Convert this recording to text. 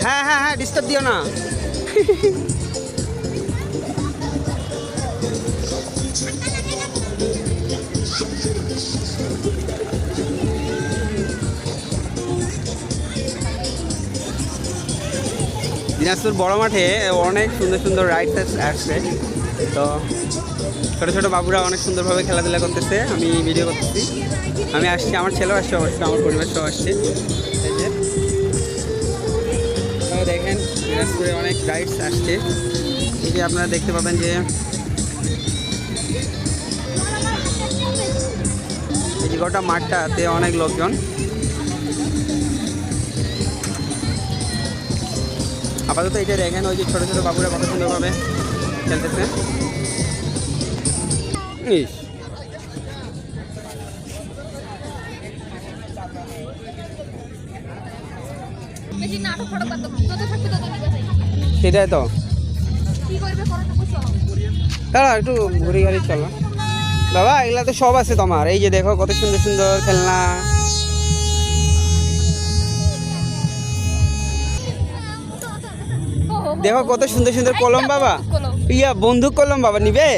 হ্যাঁ হ্যাঁ হ্যাঁ, ডিস্টার্ব দিও না। দিনাজপুর বড় মাঠে অনেক সুন্দর সুন্দর রাইডস আসছে। তো ছোটো ছোটো বাবুরা অনেক সুন্দরভাবে খেলাধুলা করতেছে, আমি ভিডিও করতেছি। আমি আসছি, আমার ছেলেও আসছে অবশ্যই, আমার পরিবার সব আসছে। এই যে দেখেন দিনাজপুরে অনেক রাইডস আসছে। এই যে আপনারা দেখতে পাবেন যে এই যে গোটা মাঠটাতে অনেক লোকজন। আপাতত এটা দেখেন, ওই যে ছোটো ছোটো বাবুরা কত সুন্দরভাবে খেলতেছে। ইস, সেটাই তো, দাঁড়া একটু ঘুরে গাড়ি চলো বাবা, এগুলা তো সব আছে তোমার। এই যে দেখো কত সুন্দর সুন্দর খেলনা। দেখো কত সুন্দর সুন্দর কলম বাবা, ইয়া বন্দুক কলম বাবা নিবে।